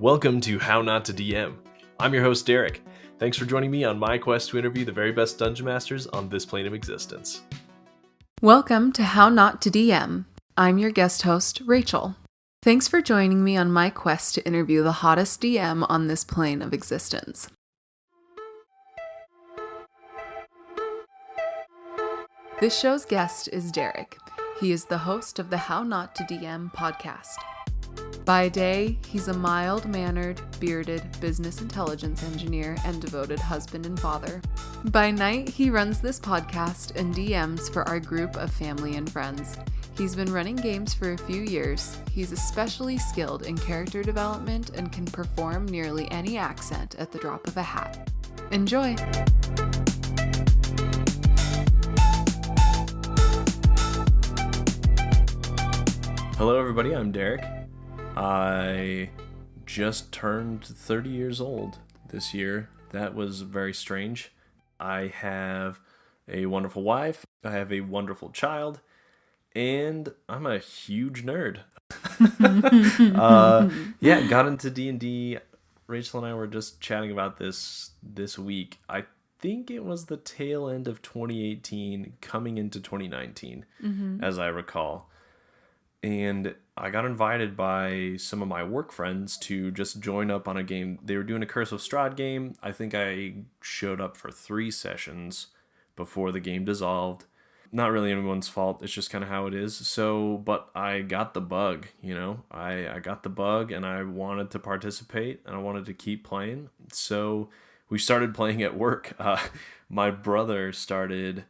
Welcome to How Not to DM. I'm your host, Derrick. Thanks for joining me on my quest to interview the very best dungeon masters on this plane of existence. Welcome to How Not to DM. I'm your guest host, Rachel. Thanks for joining me on my quest to interview the hottest DM on this plane of existence. This show's guest is Derrick. He is the host of the How Not to DM podcast. By day, he's a mild-mannered, bearded business intelligence engineer and devoted husband and father. By night, he runs this podcast and DMs for our group of family and friends. He's been running games for a few years. He's especially skilled in character development and can perform nearly any accent at the drop of a hat. Enjoy! Hello everybody, I'm Derrick. I just turned 30 years old this year. That was very strange. I have a wonderful wife, I have a wonderful child, and I'm a huge nerd. Got into D&D. Rachel and I were just chatting about this week. I think it was the tail end of 2018 coming into 2019, as I recall. And I got invited by some of my work friends to just join up on a game. They were doing a Curse of Strahd game. I think I showed up for 3 sessions before the game dissolved. Not really anyone's fault. It's just kind of how it is. But I got the bug, I got the bug and I wanted to participate and I wanted to keep playing. So we started playing at work. My brother started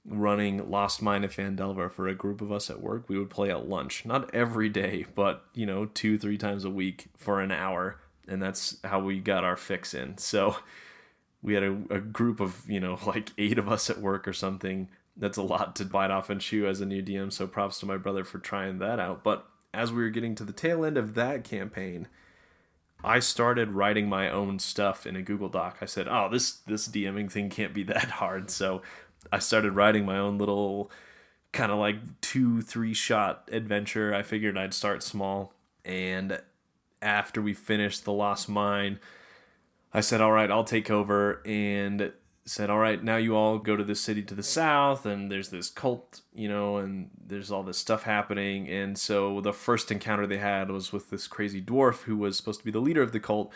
running Lost Mine of Phandelver for a group of us at work. We would play at lunch, not every day, but 2-3 times a week for an hour, and that's how we got our fix in. So we had a group of like 8 of us at work or something. That's a lot to bite off and chew as a new DM, so props to my brother for trying that out. But as we were getting to the tail end of that campaign, I started writing my own stuff in a Google Doc. I said, this DMing thing can't be that hard. So I started writing my own little kind of like 2-3 shot adventure. I figured I'd start small. And after we finished The Lost Mine, I said, all right, I'll take over, and said, all right, now you all go to this city to the south, and there's this cult, and there's all this stuff happening. And so the first encounter they had was with this crazy dwarf who was supposed to be the leader of the cult.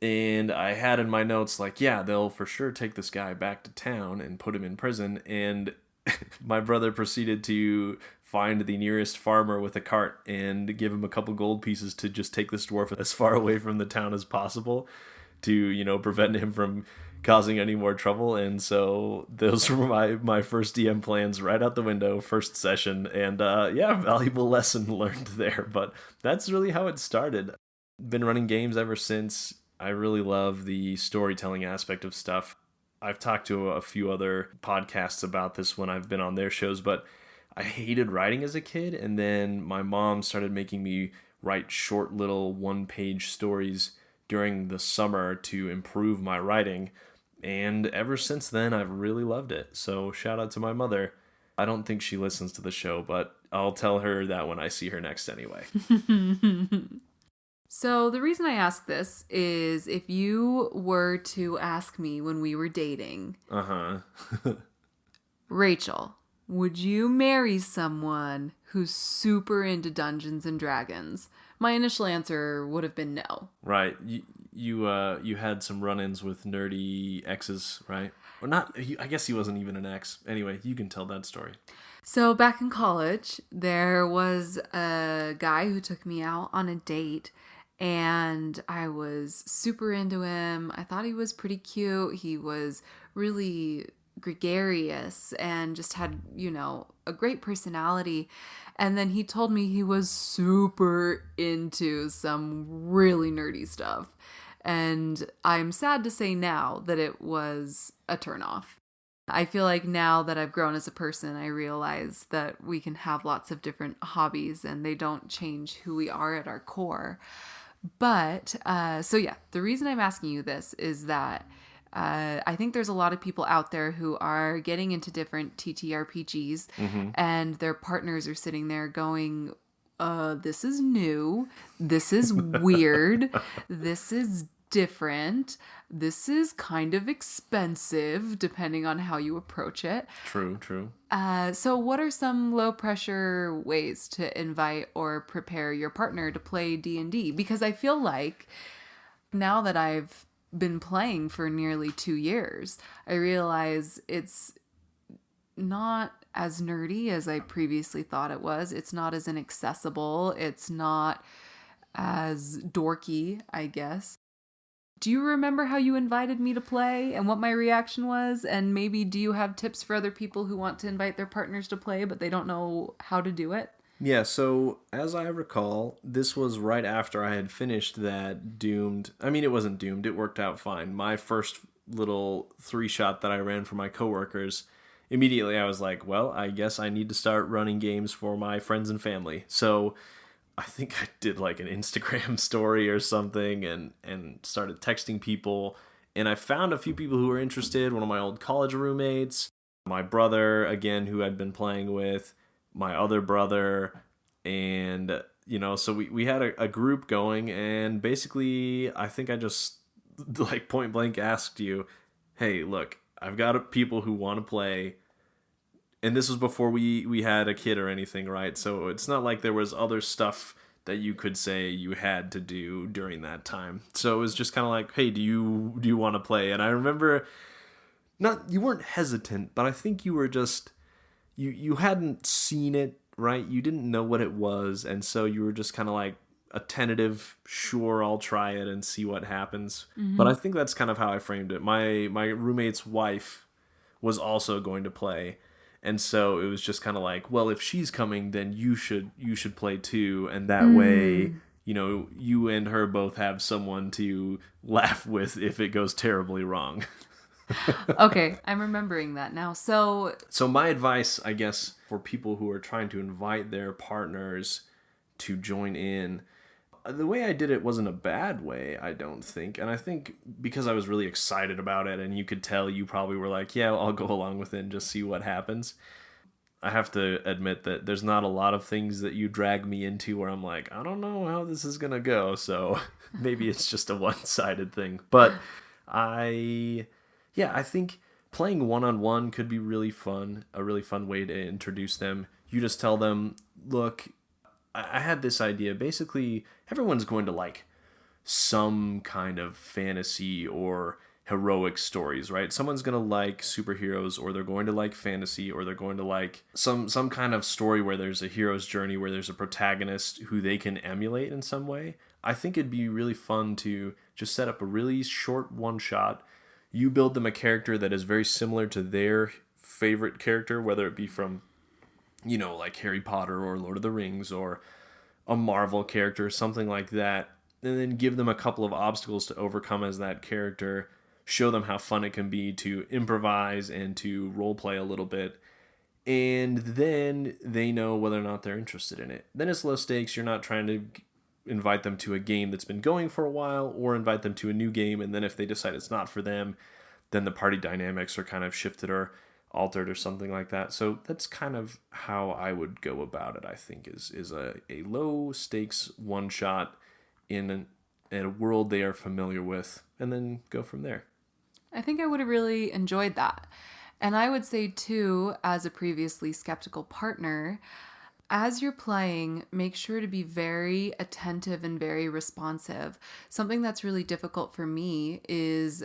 And I had in my notes, they'll for sure take this guy back to town and put him in prison. And my brother proceeded to find the nearest farmer with a cart and give him a couple gold pieces to just take this dwarf as far away from the town as possible to, prevent him from causing any more trouble. And so those were my first DM plans right out the window, first session. And valuable lesson learned there. But that's really how it started. Been running games ever since. I really love the storytelling aspect of stuff. I've talked to a few other podcasts about this when I've been on their shows, but I hated writing as a kid, and then my mom started making me write short little 1-page stories during the summer to improve my writing, and ever since then I've really loved it. So shout out to my mother. I don't think she listens to the show, but I'll tell her that when I see her next anyway. So the reason I ask this is if you were to ask me when we were dating, Rachel, would you marry someone who's super into Dungeons and Dragons? My initial answer would have been no. Right. You had some run-ins with nerdy exes, right? Or not, I guess he wasn't even an ex. Anyway, you can tell that story. So back in college, there was a guy who took me out on a date. And I was super into him. I thought he was pretty cute. He was really gregarious and just had, a great personality. And then he told me he was super into some really nerdy stuff. And I'm sad to say now that it was a turnoff. I feel like now that I've grown as a person, I realize that we can have lots of different hobbies and they don't change who we are at our core. But, the reason I'm asking you this is that I think there's a lot of people out there who are getting into different TTRPGs and their partners are sitting there going, this is new. This is weird. This is different. This is kind of expensive, depending on how you approach it. True, true. So what are some low pressure ways to invite or prepare your partner to play D&D? Because I feel like now that I've been playing for nearly 2 years, I realize it's not as nerdy as I previously thought it was. It's not as inaccessible. It's not as dorky, I guess. Do you remember how you invited me to play and what my reaction was? And maybe do you have tips for other people who want to invite their partners to play, but they don't know how to do it? Yeah, so as I recall, this was right after I had finished that Doomed. I mean, it wasn't Doomed. It worked out fine. My first little 3-shot that I ran for my coworkers, immediately I was like, well, I guess I need to start running games for my friends and family. So I think I did like an Instagram story or something and started texting people. And I found a few people who were interested. One of my old college roommates, my brother, again, who I'd been playing with, my other brother, and, so we had a group going, and basically I think I just like point blank asked you, hey, look, I've got people who want to play. And this was before we had a kid or anything, right? So it's not like there was other stuff that you could say you had to do during that time. So it was just kind of like, hey, do you want to play? And I remember, you weren't hesitant, but I think you were just, you hadn't seen it, right? You didn't know what it was, and so you were just kind of like a tentative, sure, I'll try it and see what happens. Mm-hmm. But I think that's kind of how I framed it. My roommate's wife was also going to play. And so it was just kind of like, well, if she's coming, then you should play too. And that way, you and her both have someone to laugh with if it goes terribly wrong. Okay, I'm remembering that now. So my advice, I guess, for people who are trying to invite their partners to join in, the way I did it wasn't a bad way, I don't think. And I think because I was really excited about it, and you could tell you probably were like, yeah, I'll go along with it and just see what happens. I have to admit that there's not a lot of things that you drag me into where I'm like, I don't know how this is going to go. So maybe it's just a one-sided thing. But I think playing one-on-one could be really fun, a really fun way to introduce them. You just tell them, look, I had this idea. Basically, everyone's going to like some kind of fantasy or heroic stories, right? Someone's going to like superheroes, or they're going to like fantasy, or they're going to like some kind of story where there's a hero's journey, where there's a protagonist who they can emulate in some way. I think it'd be really fun to just set up a really short one-shot. You build them a character that is very similar to their favorite character, whether it be from, like Harry Potter or Lord of the Rings or a Marvel character, something like that, and then give them a couple of obstacles to overcome as that character, show them how fun it can be to improvise and to roleplay a little bit, and then they know whether or not they're interested in it. Then it's low stakes. You're not trying to invite them to a game that's been going for a while or invite them to a new game, and then if they decide it's not for them, then the party dynamics are kind of shifted or altered or something like that. So that's kind of how I would go about it, I think, is a low stakes one shot in a world they are familiar with, and then go from there. I think I would have really enjoyed that. And I would say too, as a previously skeptical partner, as you're playing, make sure to be very attentive and very responsive. Something that's really difficult for me is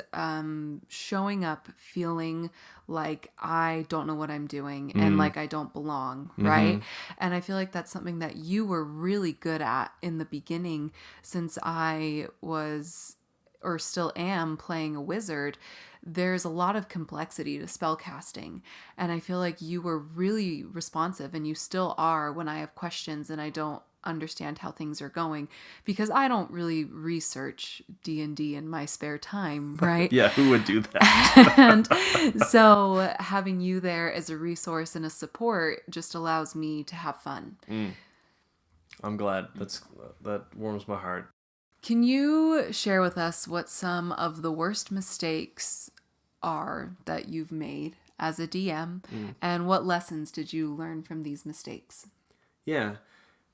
showing up feeling like I don't know what I'm doing and like I don't belong, right? And I feel like that's something that you were really good at in the beginning, since I was, or still am, playing a wizard. There's a lot of complexity to spellcasting, and I feel like you were really responsive, and you still are when I have questions and I don't understand how things are going, because I don't really research D&D in my spare time, right? Yeah, who would do that? And so having you there as a resource and a support just allows me to have fun. I'm glad. That warms my heart. Can you share with us what some of the worst mistakes are that you've made as a DM, and what lessons did you learn from these mistakes? Yeah.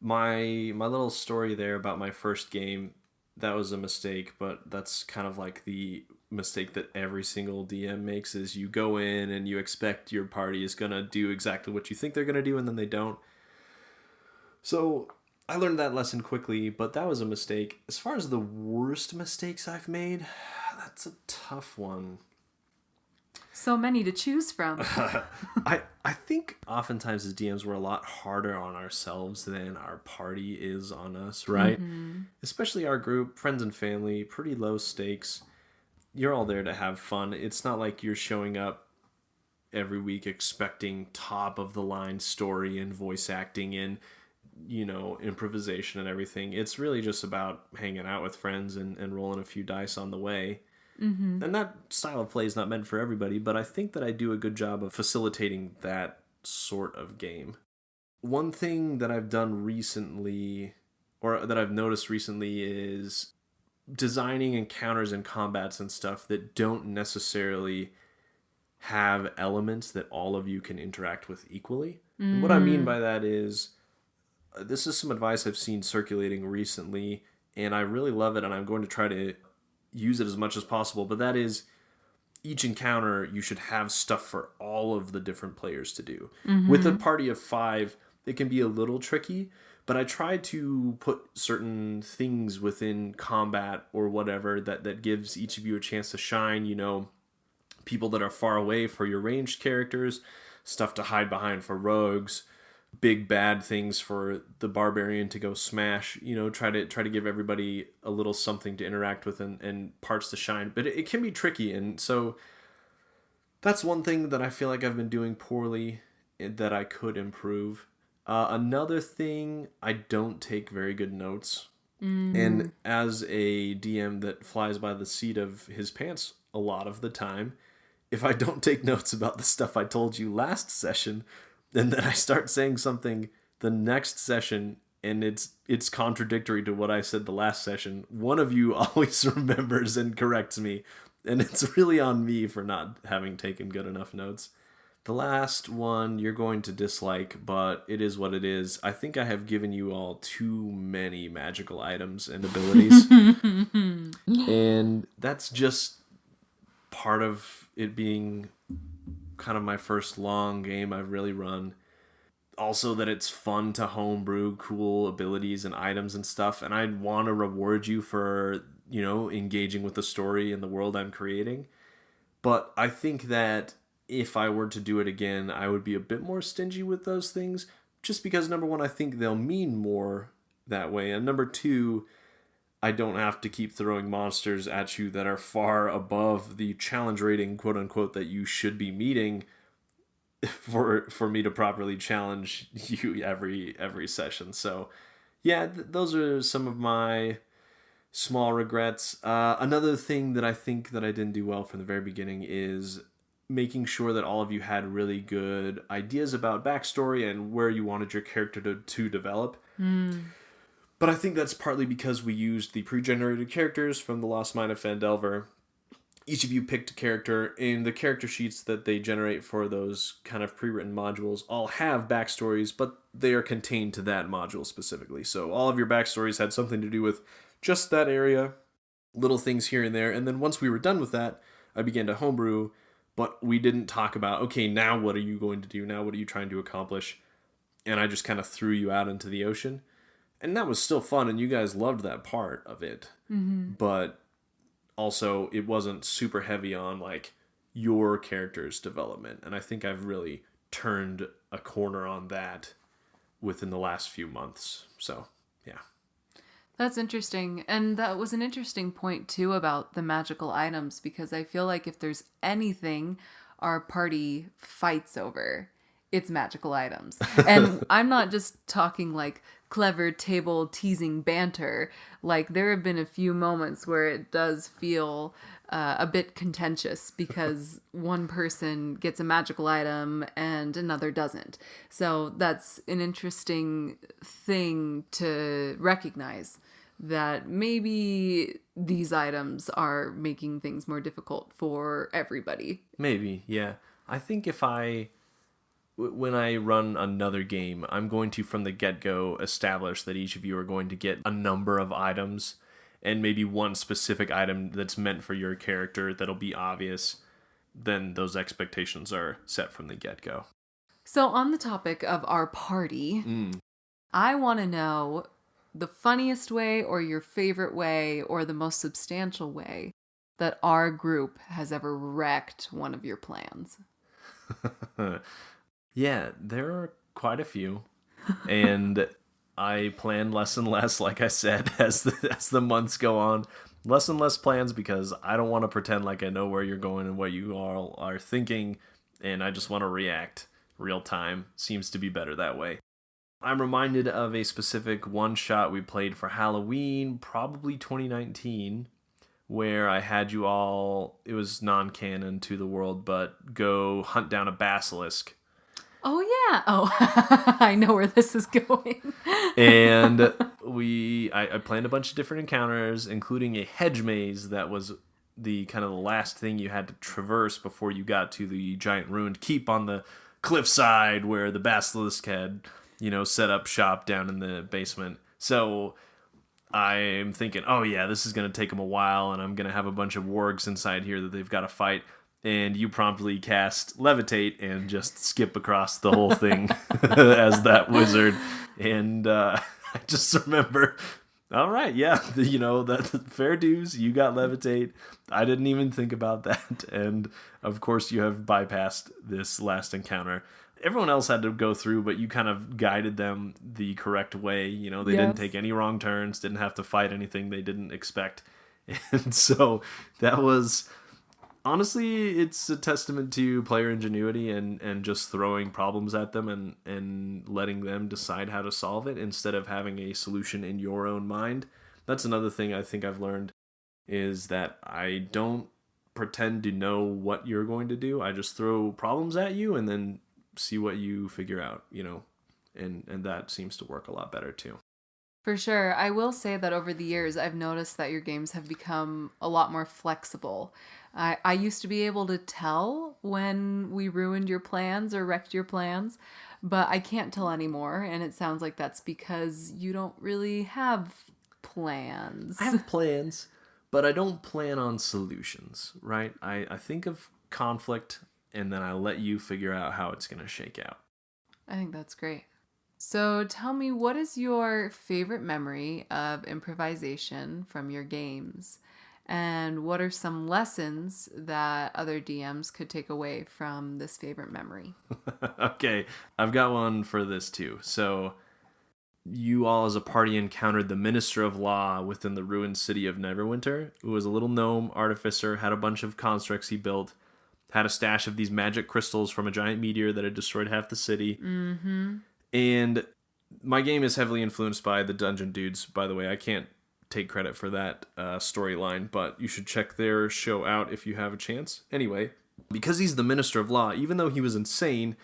my little story there about my first game, that was a mistake, but that's kind of like the mistake that every single DM makes, is you go in and you expect your party is going to do exactly what you think they're going to do, and then they don't. So I learned that lesson quickly, but that was a mistake. As far as the worst mistakes I've made, that's a tough one. So many to choose from. I think oftentimes as DMs we're a lot harder on ourselves than our party is on us, right? Mm-hmm. Especially our group, friends and family, pretty low stakes. You're all there to have fun. It's not like you're showing up every week expecting top of the line story and voice acting and, improvisation and everything. It's really just about hanging out with friends and rolling a few dice on the way. Mm-hmm. And that style of play is not meant for everybody, but I think that I do a good job of facilitating that sort of game. One thing that I've done recently, or that I've noticed recently, is designing encounters and combats and stuff that don't necessarily have elements that all of you can interact with equally. And what I mean by that is, this is some advice I've seen circulating recently, and I really love it, and I'm going to try to use it as much as possible, but that is, each encounter you should have stuff for all of the different players to do. Mm-hmm. With a party of 5, it can be a little tricky, but I try to put certain things within combat or whatever that gives each of you a chance to shine. People that are far away for your ranged characters, stuff to hide behind for rogues, big bad things for the barbarian to go smash. Try to give everybody a little something to interact with and parts to shine. But it can be tricky, and so that's one thing that I feel like I've been doing poorly that I could improve. Another thing, I don't take very good notes. And as a DM that flies by the seat of his pants a lot of the time, if I don't take notes about the stuff I told you last session, and then I start saying something the next session and it's contradictory to what I said the last session, one of you always remembers and corrects me, and it's really on me for not having taken good enough notes. The last one you're going to dislike, but it is what it is. I think I have given you all too many magical items and abilities. And that's just part of it being kind of my first long game I've really run. Also that it's fun to homebrew cool abilities and items and stuff, and I'd want to reward you for, engaging with the story and the world I'm creating. But I think that if I were to do it again, I would be a bit more stingy with those things, just because, number one, I think they'll mean more that way, and number two, I don't have to keep throwing monsters at you that are far above the challenge rating, quote unquote, that you should be meeting for me to properly challenge you every session. So yeah, those are some of my small regrets. Another thing that I think that I didn't do well from the very beginning is making sure that all of you had really good ideas about backstory and where you wanted your character to develop. But I think that's partly because we used the pre-generated characters from The Lost Mine of Phandelver. Each of you picked a character, and the character sheets that they generate for those kind of pre-written modules all have backstories, but they are contained to that module specifically. So all of your backstories had something to do with just that area, little things here and there. And then once we were done with that, I began to homebrew, but we didn't talk about, okay, now what are you going to do? Now what are you trying to accomplish? And I just kind of threw you out into the ocean. And that was still fun, and you guys loved that part of it. Mm-hmm. But also, it wasn't super heavy on, your character's development. And I think I've really turned a corner on that within the last few months. So, yeah. That's interesting. And that was an interesting point, too, about the magical items, because I feel like if there's anything our party fights over, it's magical items. And I'm not just talking clever table teasing banter. There have been a few moments where it does feel a bit contentious because one person gets a magical item and another doesn't. So that's an interesting thing to recognize, that maybe these items are making things more difficult for everybody. Maybe, yeah. I think if I when I run another game, I'm going to, from the get-go, establish that each of you are going to get a number of items, and maybe one specific item that's meant for your character that'll be obvious. Then those expectations are set from the get-go. So on the topic of our party, I want to know the funniest way or your favorite way or the most substantial way that our group has ever wrecked one of your plans. Yeah, there are quite a few. And I plan less and less, like I said, as the months go on. Less and less plans because I don't want to pretend like I know where you're going and what you all are thinking, and I just want to react real time. Seems to be better that way. I'm reminded of a specific one-shot we played for Halloween, probably 2019, where I had you all, it was non-canon to the world, but go hunt down a basilisk. Oh, yeah. Oh, I know where this is going. And I planned a bunch of different encounters, including a hedge maze that was the kind of the last thing you had to traverse before you got to the giant ruined keep on the cliffside where the basilisk had, set up shop down in the basement. So I'm thinking, oh yeah, this is going to take them a while, and I'm going to have a bunch of wargs inside here that they've got to fight. And you promptly cast Levitate and just skip across the whole thing as that wizard. And I just remember, all right, yeah, that fair dues, you got Levitate. I didn't even think about that. And of course you have bypassed this last encounter. Everyone else had to go through, but you kind of guided them the correct way. They didn't take any wrong turns, didn't have to fight anything they didn't expect. And so that was... Honestly, it's a testament to player ingenuity and just throwing problems at them and letting them decide how to solve it instead of having a solution in your own mind. That's another thing I think I've learned is that I don't pretend to know what you're going to do. I just throw problems at you and then see what you figure out, and that seems to work a lot better too. For sure. I will say that over the years, I've noticed that your games have become a lot more flexible. I used to be able to tell when we ruined your plans or wrecked your plans, but I can't tell anymore. And it sounds like that's because you don't really have plans. I have plans, but I don't plan on solutions, right? I think of conflict and then I let you figure out how it's going to shake out. I think that's great. So tell me, what is your favorite memory of improvisation from your games? And what are some lessons that other DMs could take away from this favorite memory? Okay, I've got one for this too. So you all as a party encountered the Minister of Law within the ruined city of Neverwinter, who was a little gnome artificer, had a bunch of constructs he built, had a stash of these magic crystals from a giant meteor that had destroyed half the city. Mm-hmm. And my game is heavily influenced by the Dungeon Dudes, by the way. I can't take credit for that storyline, but you should check their show out if you have a chance. Anyway, because he's the Minister of Law, even though he was insane,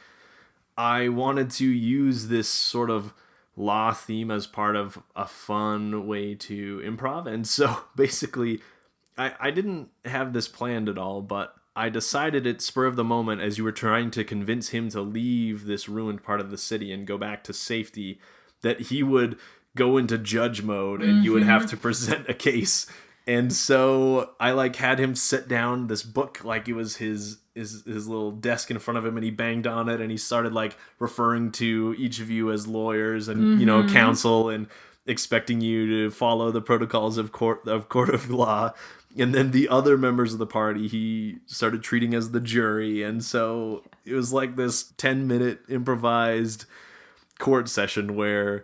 I wanted to use this sort of law theme as part of a fun way to improv. And so basically, I didn't have this planned at all, but I decided at spur of the moment as you were trying to convince him to leave this ruined part of the city and go back to safety, that he would go into judge mode and you would have to present a case. And so I had him sit down this book like it was his little desk in front of him, and he banged on it and he started referring to each of you as lawyers and counsel and expecting you to follow the protocols of court of law. And then the other members of the party he started treating as the jury. And so it was like this 10-minute improvised court session where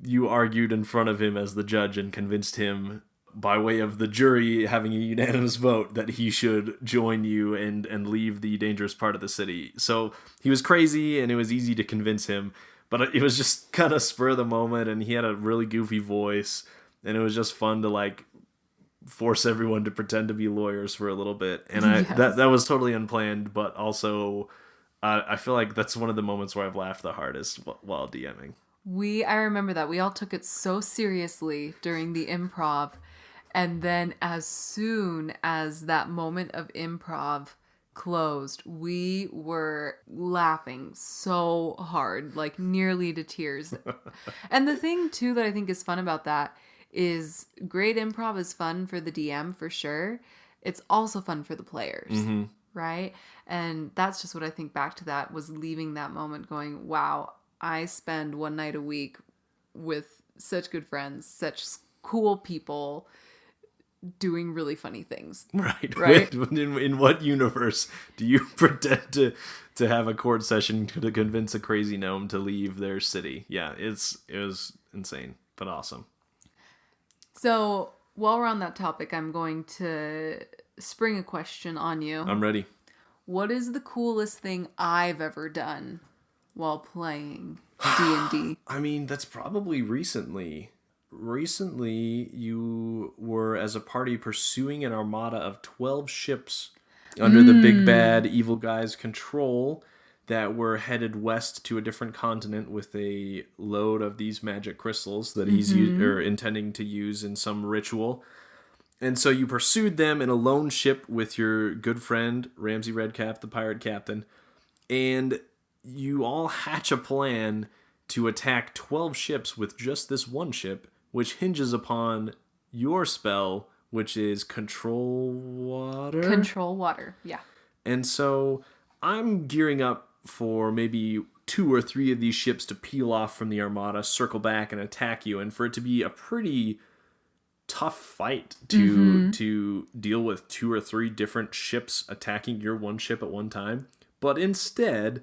you argued in front of him as the judge and convinced him by way of the jury having a unanimous vote that he should join you and leave the dangerous part of the city. So he was crazy and it was easy to convince him, but it was just kind of spur of the moment, and he had a really goofy voice, and it was just fun to force everyone to pretend to be lawyers for a little bit. And that was totally unplanned, but also I feel like that's one of the moments where I've laughed the hardest while DMing. I remember that we all took it so seriously during the improv, and then as soon as that moment of improv closed, we were laughing so hard, like nearly to tears. And the thing too that I think is fun about that is great improv is fun for the DM for sure. It's also fun for the players, right? And that's just what I think back to that was leaving that moment going, wow, I spend one night a week with such good friends, such cool people doing really funny things. Right. In what universe do you pretend to have a court session to convince a crazy gnome to leave their city? Yeah, it was insane, but awesome. So while we're on that topic, I'm going to spring a question on you. I'm ready. What is the coolest thing I've ever done while playing D&D? I mean, that's probably recently. Recently, you were, as a party, pursuing an armada of 12 ships under the big bad evil guy's control that were headed west to a different continent with a load of these magic crystals that he's intending to use in some ritual. And so you pursued them in a lone ship with your good friend, Ramsey Redcap, the pirate captain, and you all hatch a plan to attack 12 ships with just this one ship, which hinges upon your spell, which is Control Water. Control Water, yeah. And so I'm gearing up for maybe 2 or 3 of these ships to peel off from the armada, circle back, and attack you, and for it to be a pretty tough fight to deal with 2 or 3 different ships attacking your one ship at one time. But instead,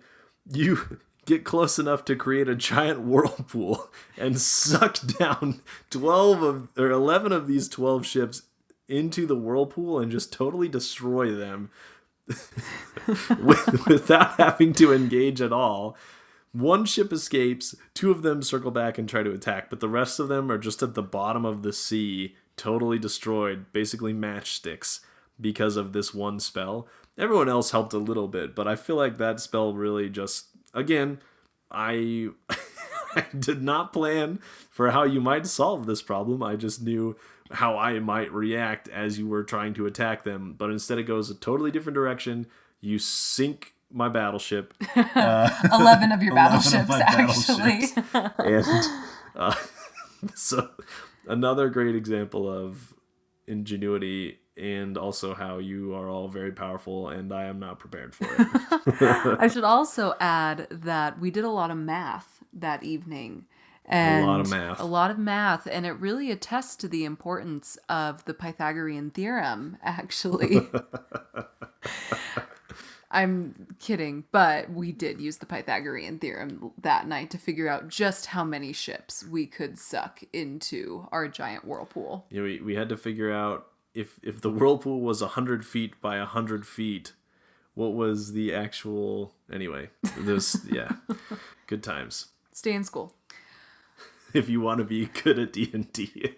you get close enough to create a giant whirlpool and suck down 11 of these 12 ships into the whirlpool and just totally destroy them without having to engage at all. One ship escapes, 2 of them circle back and try to attack, but the rest of them are just at the bottom of the sea, totally destroyed, basically matchsticks because of this one spell. Everyone else helped a little bit, but I feel like that spell really just, again, I did not plan for how you might solve this problem. I just knew how I might react as you were trying to attack them, but instead it goes a totally different direction. You sink my battleship. 11 of your battleships, actually. And so another great example of ingenuity and also how you are all very powerful and I am not prepared for it. I should also add that we did a lot of math that evening. And a lot of math. And it really attests to the importance of the Pythagorean theorem, actually. I'm kidding, but we did use the Pythagorean theorem that night to figure out just how many ships we could suck into our giant whirlpool. Yeah, we had to figure out if the whirlpool was 100 feet by 100 feet, what was the actual... Anyway, yeah, good times. Stay in school. If you want to be good at D&D.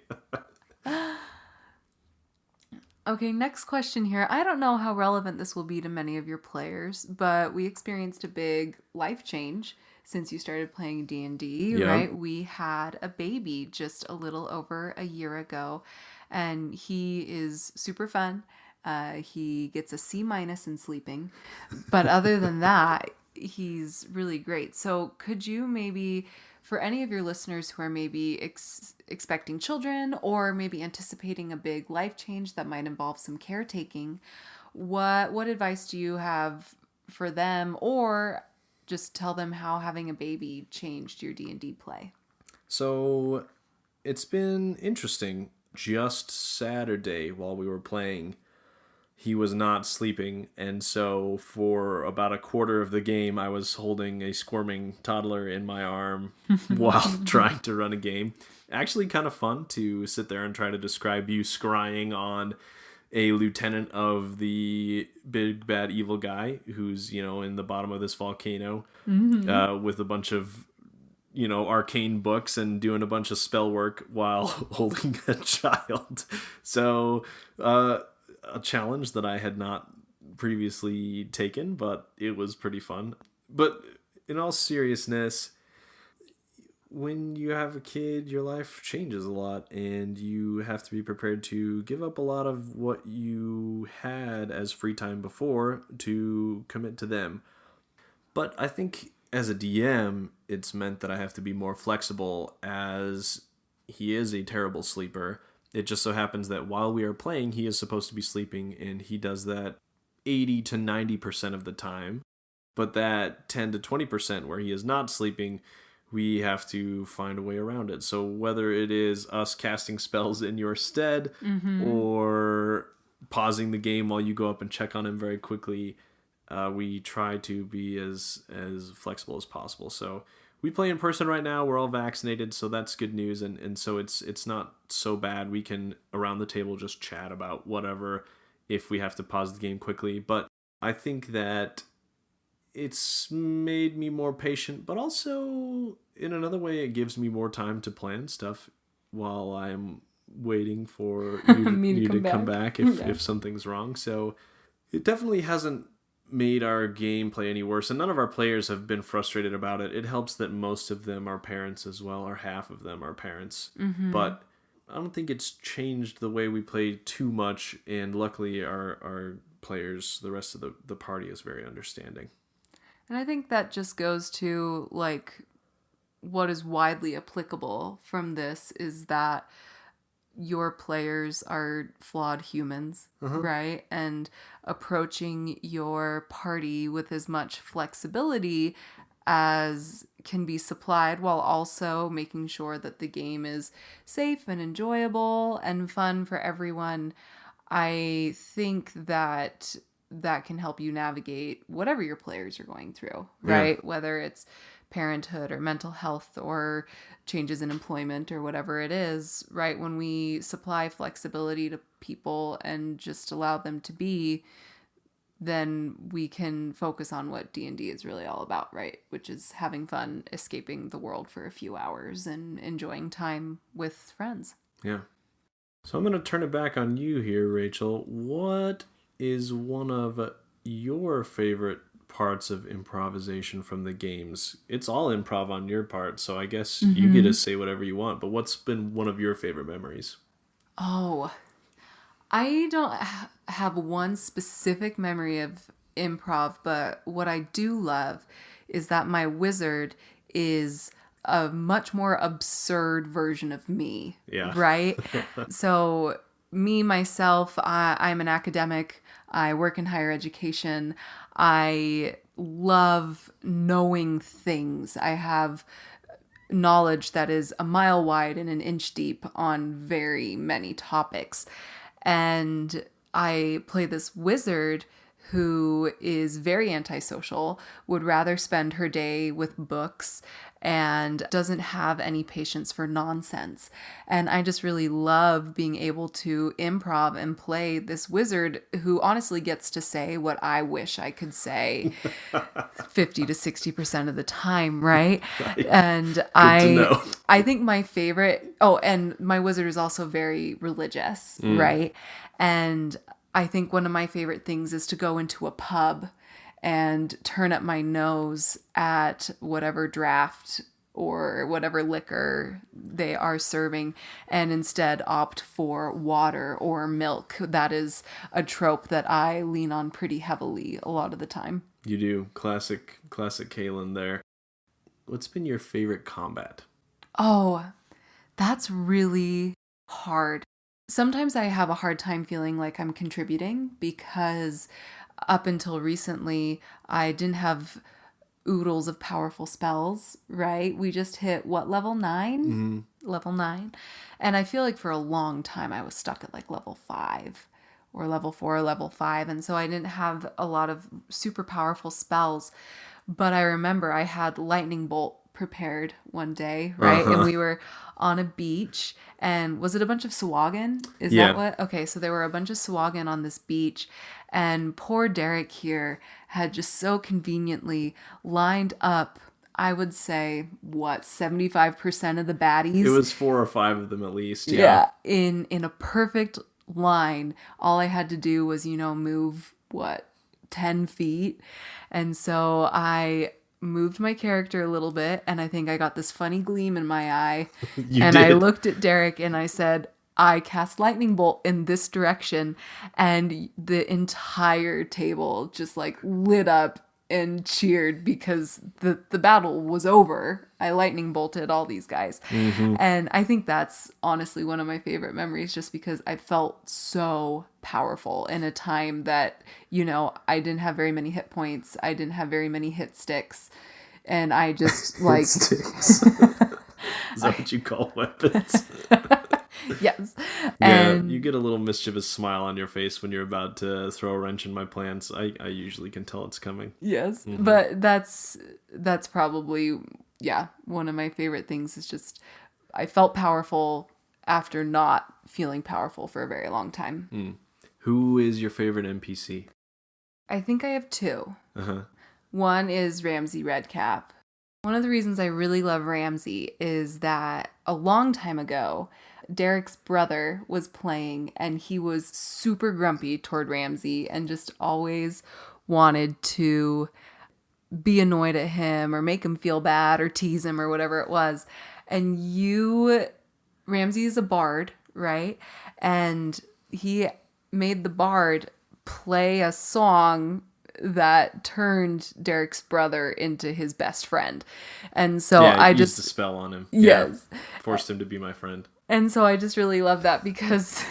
Okay, next question here. I don't know how relevant this will be to many of your players, but we experienced a big life change since you started playing D&D, right? We had a baby just a little over a year ago, and he is super fun. He gets a C- in sleeping, but other than that, he's really great. So could you maybe, for any of your listeners who are maybe expecting children or maybe anticipating a big life change that might involve some caretaking, what advice do you have for them, or just tell them how having a baby changed your D&D play? So it's been interesting. Just Saturday while we were playing, he was not sleeping, and so for about a quarter of the game, I was holding a squirming toddler in my arm while trying to run a game. Actually kind of fun to sit there and try to describe you scrying on a lieutenant of the big bad evil guy who's, in the bottom of this volcano with a bunch of, arcane books and doing a bunch of spell work while holding a child. So, a challenge that I had not previously taken, but it was pretty fun. But in all seriousness, when you have a kid, your life changes a lot, and you have to be prepared to give up a lot of what you had as free time before to commit to them. But I think as a DM, it's meant that I have to be more flexible, as he is a terrible sleeper. It just so happens that while we are playing, he is supposed to be sleeping, and he does that 80 to 90% of the time. But that 10 to 20% where he is not sleeping, we have to find a way around it. So whether it is us casting spells in your stead, or pausing the game while you go up and check on him very quickly, we try to be as flexible as possible. So we play in person right now. We're all vaccinated, so that's good news. And so it's not so bad. We can, around the table, just chat about whatever if we have to pause the game quickly. But I think that it's made me more patient, but also in another way, it gives me more time to plan stuff while I'm waiting for you to come back if something's wrong. So it definitely hasn't made our gameplay any worse, and none of our players have been frustrated about it. It helps that most of them are parents as well, or half of them are parents. But I don't think it's changed the way we play too much, and luckily our players, the rest of the party, is very understanding. And I think that just goes to, like, what is widely applicable from this is that your players are flawed humans, right? And approaching your party with as much flexibility as can be supplied, while also making sure that the game is safe and enjoyable and fun for everyone. I think that can help you navigate whatever your players are going through, right? Yeah. Whether it's parenthood or mental health or changes in employment or whatever it is, right? When we supply flexibility to people and just allow them to be, then we can focus on what D&D is really all about, right? Which is having fun, escaping the world for a few hours and enjoying time with friends. Yeah. So I'm going to turn it back on you here, Rachel. What is one of your favorite parts of improvisation from the games? It's all improv on your part, so I guess you get to say whatever you want, but what's been one of your favorite memories? Oh, I don't have one specific memory of improv, but what I do love is that my wizard is a much more absurd version of me, right? So me, myself, I'm an academic. I work in higher education. I love knowing things. I have knowledge that is a mile wide and an inch deep on very many topics. And I play this wizard who is very antisocial, would rather spend her day with books, and doesn't have any patience for nonsense. And I just really love being able to improv and play this wizard who honestly gets to say what I wish I could say 50 to 60% of the time, right? And I think my favorite, and my wizard is also very religious, right? And I think one of my favorite things is to go into a pub and turn up my nose at whatever draft or whatever liquor they are serving, and instead opt for water or milk. That is a trope that I lean on pretty heavily a lot of the time. You do. Classic Kaylin there. What's been your favorite combat? Oh, that's really hard. Sometimes I have a hard time feeling like I'm contributing because up until recently, I didn't have oodles of powerful spells, right? We just hit, level 9? Level 9. And I feel like for a long time, I was stuck at like level 5 or level 4 or level 5. And so I didn't have a lot of super powerful spells. But I remember I had lightning bolt prepared one day, right? And we were on a beach, and was it a bunch of Swagan? Is that what? Okay, so there were a bunch of Swagan on this beach, and poor Derrick here had just so conveniently lined up, I would say, 75% of the baddies? It was 4 or 5 of them at least. Yeah, in a perfect line. All I had to do was, move 10 feet. And so I moved my character a little bit, and I think I got this funny gleam in my eye. You and did. I looked at Derrick and I said, I cast lightning bolt in this direction, and the entire table just like lit up and cheered because the battle was over. I lightning bolted all these guys. Mm-hmm. And I think that's honestly one of my favorite memories, just because I felt so powerful in a time that, you know, I didn't have very many hit points. I didn't have very many hit sticks. And I just like... Sticks. Is that what you call weapons? Yes. Yeah, And you get a little mischievous smile on your face when you're about to throw a wrench in my plans. I usually can tell it's coming. yes, Mm-hmm. but that's probably, yeah, one of my favorite things is just I felt powerful after not feeling powerful for a very long time. Who is your favorite NPC? I think I have two. Uh-huh. One is Ramsey Redcap. One of the reasons I really love Ramsey is that a long time ago, Derrick's brother was playing and he was super grumpy toward Ramsey and just always wanted to be annoyed at him or make him feel bad or tease him or whatever it was. And Ramsey is a bard, right? And he made the bard play a song that turned Derrick's brother into his best friend. And so I used used the spell on him. Yes. Yeah, forced him to be my friend. And so I just really love that because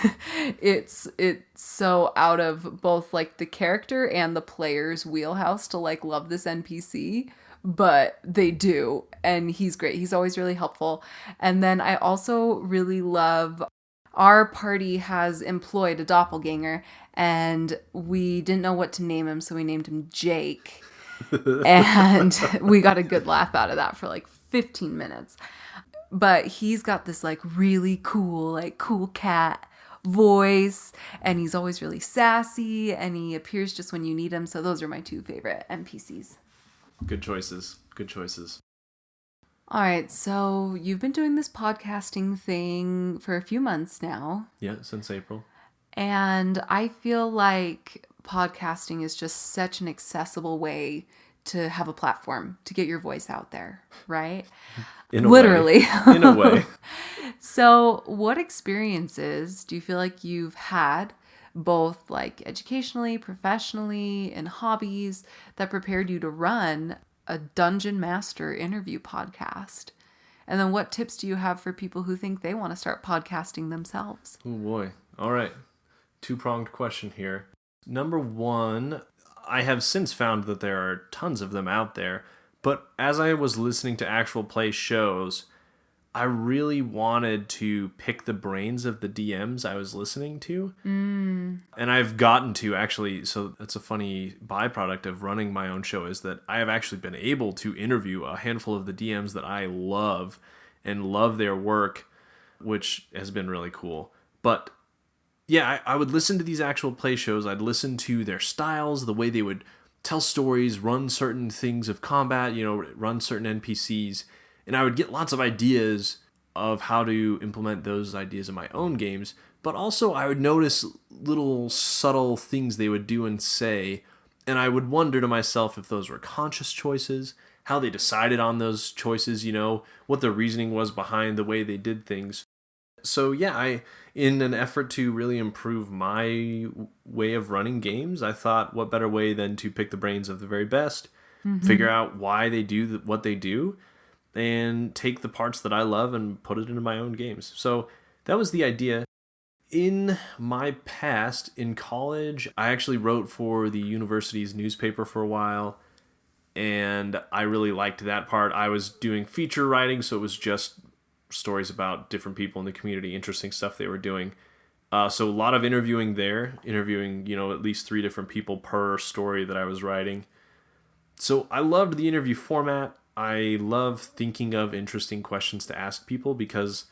it's so out of both like the character and the player's wheelhouse to like love this NPC, but they do. And he's great. He's always really helpful. And then I also really love our party has employed a doppelganger and we didn't know what to name him. So we named him Jake and we got a good laugh out of that for like 15 minutes. But he's got this like really cool cat voice and he's always really sassy and he appears just when you need him. So those are my two favorite NPCs. Good choices. Good choices. All right. So you've been doing this podcasting thing for a few months now. Yeah, since April. And I feel like podcasting is just such an accessible way to have a platform to get your voice out there, right? Literally. In a way. So what experiences do you feel like you've had, both like educationally, professionally, and hobbies, that prepared you to run a Dungeon Master interview podcast? And then what tips do you have for people who think they want to start podcasting themselves? Oh boy. All right. Two-pronged question here. Number one, I have since found that there are tons of them out there. But as I was listening to actual play shows, I really wanted to pick the brains of the DMs I was listening to. And I've gotten to actually, so that's a funny byproduct of running my own show, is that I have actually been able to interview a handful of the DMs that I love and love their work, which has been really cool. But yeah, I would listen to these actual play shows. I'd listen to their styles, the way they would tell stories, run certain things of combat, run certain NPCs. And I would get lots of ideas of how to implement those ideas in my own games. But also I would notice little subtle things they would do and say. And I would wonder to myself if those were conscious choices, how they decided on those choices, what the reasoning was behind the way they did things. So yeah, in an effort to really improve my way of running games, I thought what better way than to pick the brains of the very best, figure out why they do what they do, and take the parts that I love and put it into my own games. So that was the idea. In my past, in college, I actually wrote for the university's newspaper for a while, and I really liked that part. I was doing feature writing, so it was just stories about different people in the community, interesting stuff they were doing. So a lot of interviewing there, at least 3 different people per story that I was writing. So I loved the interview format. I love thinking of interesting questions to ask people because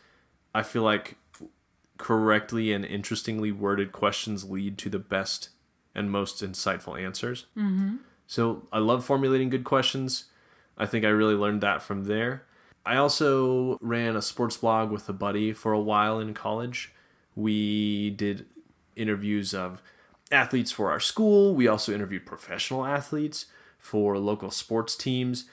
I feel like correctly and interestingly worded questions lead to the best and most insightful answers. So I love formulating good questions. I think I really learned that from there. I also ran a sports blog with a buddy for a while in college. We did interviews of athletes for our school. We also interviewed professional athletes for local sports teams.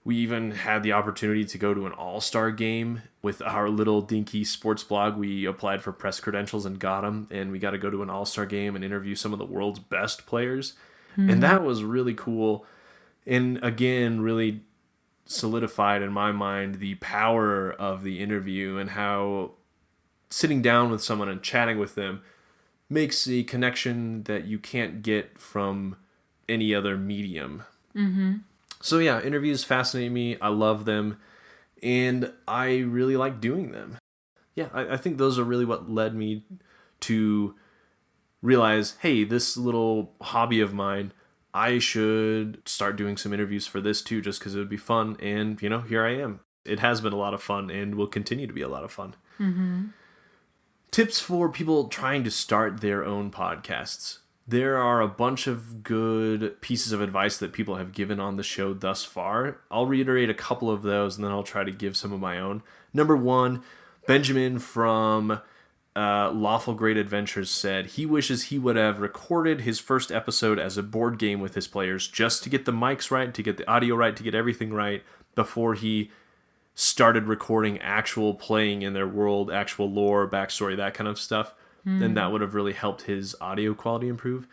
We even had the opportunity to go to an all-star game with our little dinky sports blog. We applied for press credentials and got them, and we got to go to an all-star game and interview some of the world's best players. And that was really cool. And again, really solidified in my mind the power of the interview and how sitting down with someone and chatting with them makes a connection that you can't get from any other medium. So yeah, interviews fascinate me. I love them, and I really like doing them. Yeah, I think those are really what led me to realize, hey, this little hobby of mine, I should start doing some interviews for this too, just because it would be fun. And, here I am. It has been a lot of fun and will continue to be a lot of fun. Tips for people trying to start their own podcasts. There are a bunch of good pieces of advice that people have given on the show thus far. I'll reiterate a couple of those, and then I'll try to give some of my own. Number one, Benjamin from Lawful Great Adventures said he wishes he would have recorded his first episode as a board game with his players just to get the mics right, to get the audio right, to get everything right before he started recording actual playing in their world, actual lore, backstory, that kind of stuff. And that would have really helped his audio quality improve.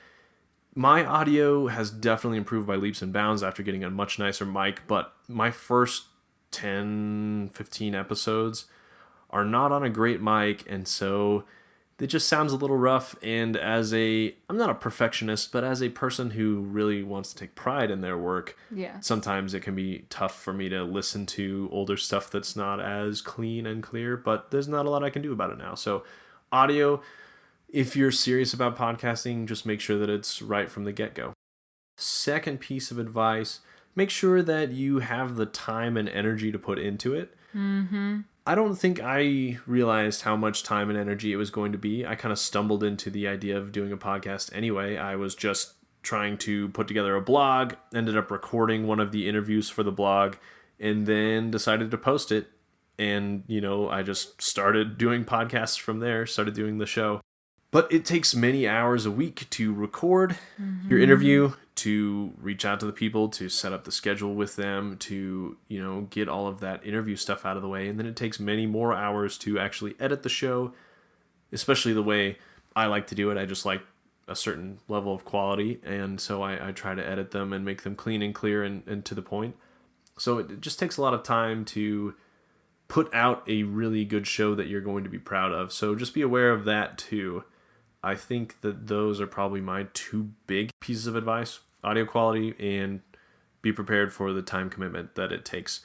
My audio has definitely improved by leaps and bounds after getting a much nicer mic, but my first 10, 15 episodes are not on a great mic, and so it just sounds a little rough. And I'm not a perfectionist, but as a person who really wants to take pride in their work, sometimes it can be tough for me to listen to older stuff that's not as clean and clear, but there's not a lot I can do about it now. So audio, if you're serious about podcasting, just make sure that it's right from the get-go. Second piece of advice, make sure that you have the time and energy to put into it. I don't think I realized how much time and energy it was going to be. I kind of stumbled into the idea of doing a podcast anyway. I was just trying to put together a blog, ended up recording one of the interviews for the blog, and then decided to post it. And, I just started doing podcasts from there, started doing the show. But it takes many hours a week to record your interview, to reach out to the people, to set up the schedule with them, to, get all of that interview stuff out of the way. And then it takes many more hours to actually edit the show, especially the way I like to do it. I just like a certain level of quality. And so I try to edit them and make them clean and clear and to the point. So it just takes a lot of time to put out a really good show that you're going to be proud of. So just be aware of that too. I think that those are probably my two big pieces of advice: audio quality and be prepared for the time commitment that it takes.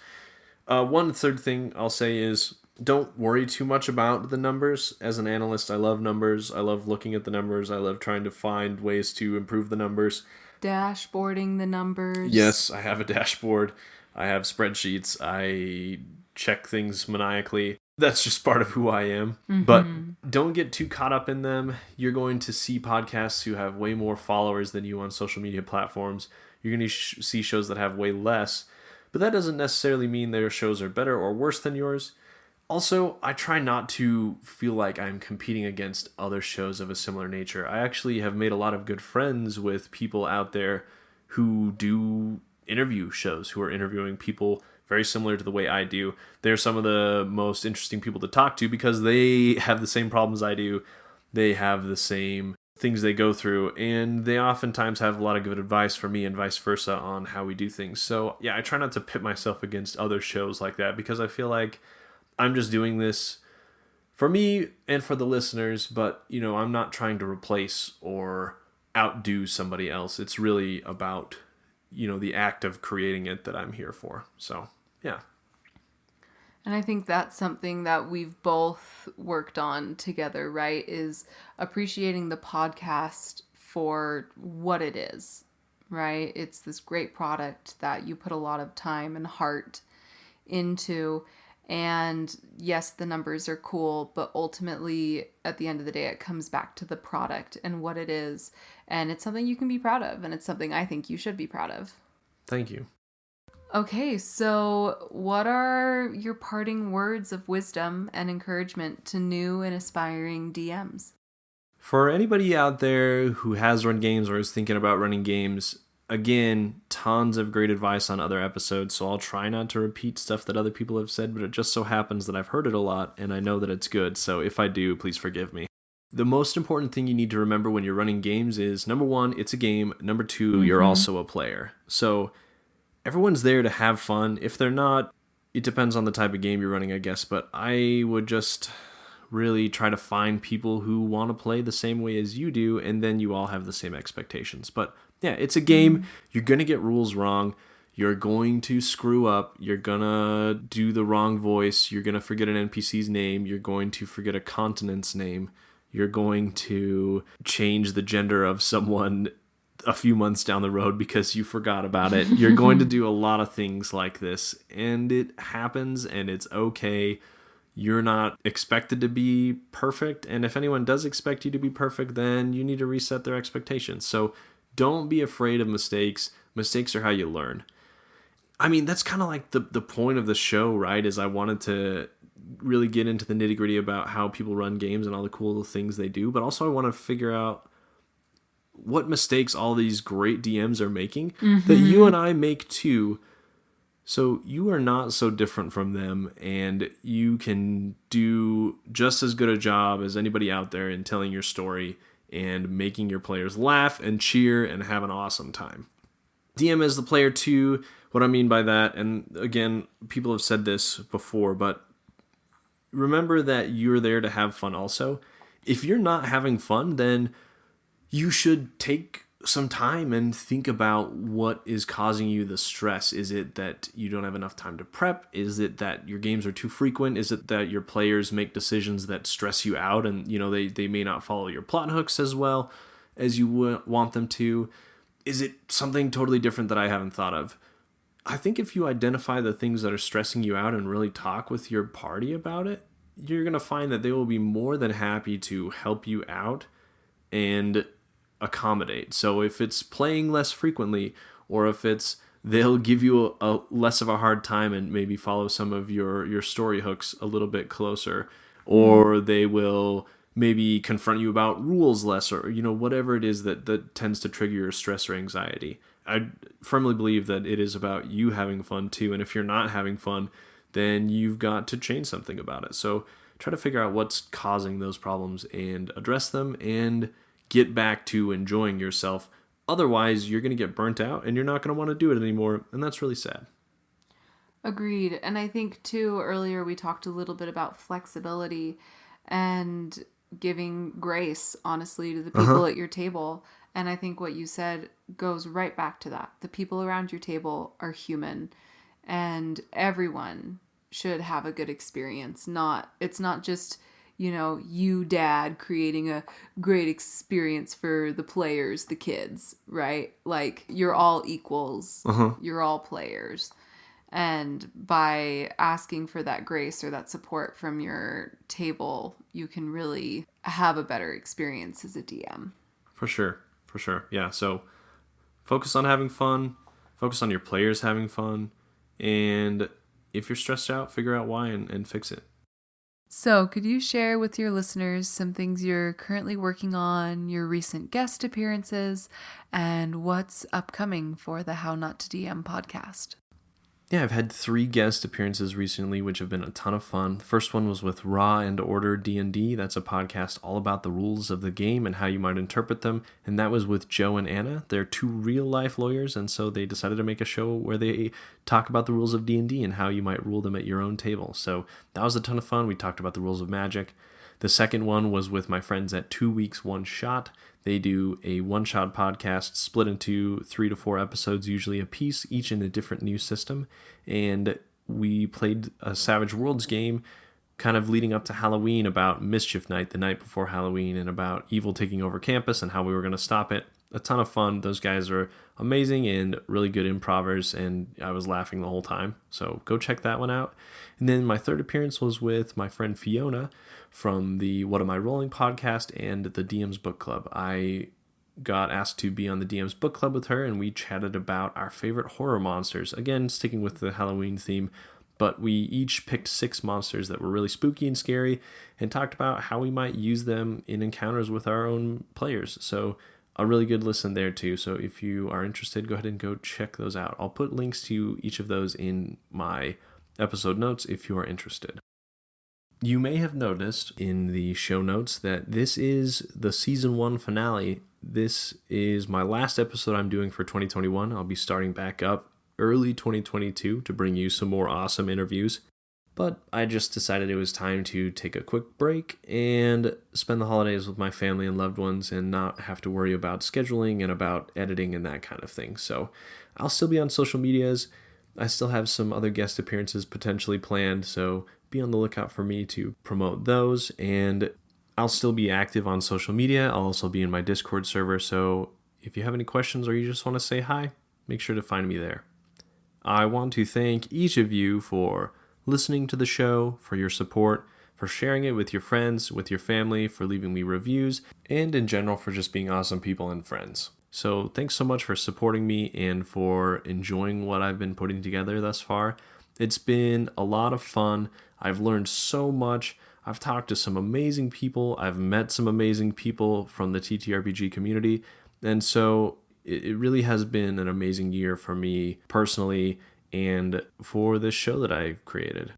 One third thing I'll say is don't worry too much about the numbers. As an analyst, I love numbers. I love looking at the numbers. I love trying to find ways to improve the numbers. Dashboarding the numbers. Yes, I have a dashboard. I have spreadsheets. I check things maniacally. That's just part of who I am. But don't get too caught up in them. You're going to see podcasts who have way more followers than you on social media platforms. You're going to see shows that have way less. But that doesn't necessarily mean their shows are better or worse than yours. Also, I try not to feel like I'm competing against other shows of a similar nature. I actually have made a lot of good friends with people out there who do interview shows, who are interviewing people very similar to the way I do. They're some of the most interesting people to talk to because they have the same problems I do. They have the same things they go through, and they oftentimes have a lot of good advice for me and vice versa on how we do things. So yeah, I try not to pit myself against other shows like that because I feel like I'm just doing this for me and for the listeners, but I'm not trying to replace or outdo somebody else. It's really about the act of creating it that I'm here for. So yeah. And I think that's something that we've both worked on together, right? Is appreciating the podcast for what it is, right? It's this great product that you put a lot of time and heart into. And yes, the numbers are cool, but ultimately at the end of the day, it comes back to the product and what it is. And it's something you can be proud of. And it's something I think you should be proud of. Thank you. Okay, so what are your parting words of wisdom and encouragement to new and aspiring DMs? For anybody out there who has run games or is thinking about running games, again, tons of great advice on other episodes, so I'll try not to repeat stuff that other people have said, but it just so happens that I've heard it a lot, and I know that it's good, so if I do, please forgive me. The most important thing you need to remember when you're running games is, number one, it's a game. Number two, you're also a player. So everyone's there to have fun. If they're not, it depends on the type of game you're running, I guess, but I would just really try to find people who want to play the same way as you do, and then you all have the same expectations. But yeah, it's a game. You're going to get rules wrong. You're going to screw up. You're going to do the wrong voice. You're going to forget an NPC's name. You're going to forget a continent's name. You're going to change the gender of someone a few months down the road because you forgot about it. You're going to do a lot of things like this, and it happens, and it's okay. You're not expected to be perfect, and if anyone does expect you to be perfect, then you need to reset their expectations. So don't be afraid of mistakes. Mistakes are how you learn. I mean, that's kind of like the point of the show, right? Is I wanted to really get into the nitty-gritty about how people run games and all the cool things they do, but also I want to figure out what mistakes all these great DMs are making that you and I make too. So you are not so different from them, and you can do just as good a job as anybody out there in telling your story and making your players laugh and cheer and have an awesome time. DM as the player too. What I mean by that, and again, people have said this before, but remember that you're there to have fun also. If you're not having fun, then you should take some time and think about what is causing you the stress. Is it that you don't have enough time to prep? Is it that your games are too frequent? Is it that your players make decisions that stress you out and they may not follow your plot hooks as well as you want them to? Is it something totally different that I haven't thought of? I think if you identify the things that are stressing you out and really talk with your party about it, you're going to find that they will be more than happy to help you out and accommodate. So if it's playing less frequently, or if it's they'll give you a less of a hard time and maybe follow some of your story hooks a little bit closer, or they will maybe confront you about rules less, or whatever it is that tends to trigger your stress or anxiety. I firmly believe that it is about you having fun too, and if you're not having fun, then you've got to change something about it. So try to figure out what's causing those problems and address them and get back to enjoying yourself. Otherwise, you're going to get burnt out and you're not going to want to do it anymore, and that's really sad. Agreed. And I think too, earlier we talked a little bit about flexibility and giving grace, honestly, to the people at your table. And I think what you said goes right back to that. The people around your table are human, and everyone should have a good experience. It's not just, you, dad, creating a great experience for the players, the kids, right? Like, you're all equals. You're all players. And by asking for that grace or that support from your table, you can really have a better experience as a DM. For sure. Yeah, so focus on having fun. Focus on your players having fun. And if you're stressed out, figure out why and fix it. So, could you share with your listeners some things you're currently working on, your recent guest appearances, and what's upcoming for the How Not to DM podcast? Yeah, I've had 3 guest appearances recently, which have been a ton of fun. The first one was with Raw and Order D&D. That's a podcast all about the rules of the game and how you might interpret them. And that was with Joe and Anna. They're 2 real-life lawyers, and so they decided to make a show where they talk about the rules of D&D and how you might rule them at your own table. So that was a ton of fun. We talked about the rules of Magic. The second one was with my friends at 2 Weeks One Shot. They do a one-shot podcast split into 3 to 4 episodes, usually a piece, each in a different news system. And we played a Savage Worlds game kind of leading up to Halloween about Mischief Night, the night before Halloween, and about evil taking over campus and how we were going to stop it. A ton of fun. Those guys are amazing and really good improvers, and I was laughing the whole time. So go check that one out. And then my third appearance was with my friend Fiona from the What Am I Rolling podcast and the DM's Book Club. I got asked to be on the DM's Book Club with her, and we chatted about our favorite horror monsters. Again, sticking with the Halloween theme, but we each picked 6 monsters that were really spooky and scary and talked about how we might use them in encounters with our own players. So a really good listen there too. So if you are interested, go ahead and go check those out. I'll put links to each of those in my episode notes if you are interested. You may have noticed in the show notes that this is the season 1 finale. This is my last episode I'm doing for 2021. I'll be starting back up early 2022 to bring you some more awesome interviews. But I just decided it was time to take a quick break and spend the holidays with my family and loved ones and not have to worry about scheduling and about editing and that kind of thing. So I'll still be on social medias. I still have some other guest appearances potentially planned, so be on the lookout for me to promote those. And I'll still be active on social media. I'll also be in my Discord server, so if you have any questions or you just want to say hi, make sure to find me there. I want to thank each of you for listening to the show, for your support, for sharing it with your friends, with your family, for leaving me reviews, and in general for just being awesome people and friends. So thanks so much for supporting me and for enjoying what I've been putting together thus far. It's been a lot of fun. I've learned so much. I've talked to some amazing people. I've met some amazing people from the TTRPG community. And so it really has been an amazing year for me personally and for this show that I've created.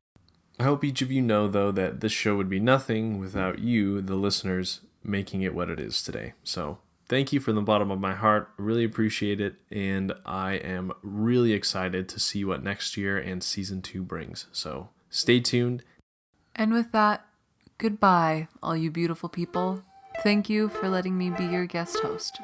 I hope each of you know, though, that this show would be nothing without you, the listeners, making it what it is today. So thank you from the bottom of my heart. Really appreciate it. And I am really excited to see what next year and season 2 brings. So stay tuned. And with that, goodbye, all you beautiful people. Thank you for letting me be your guest host.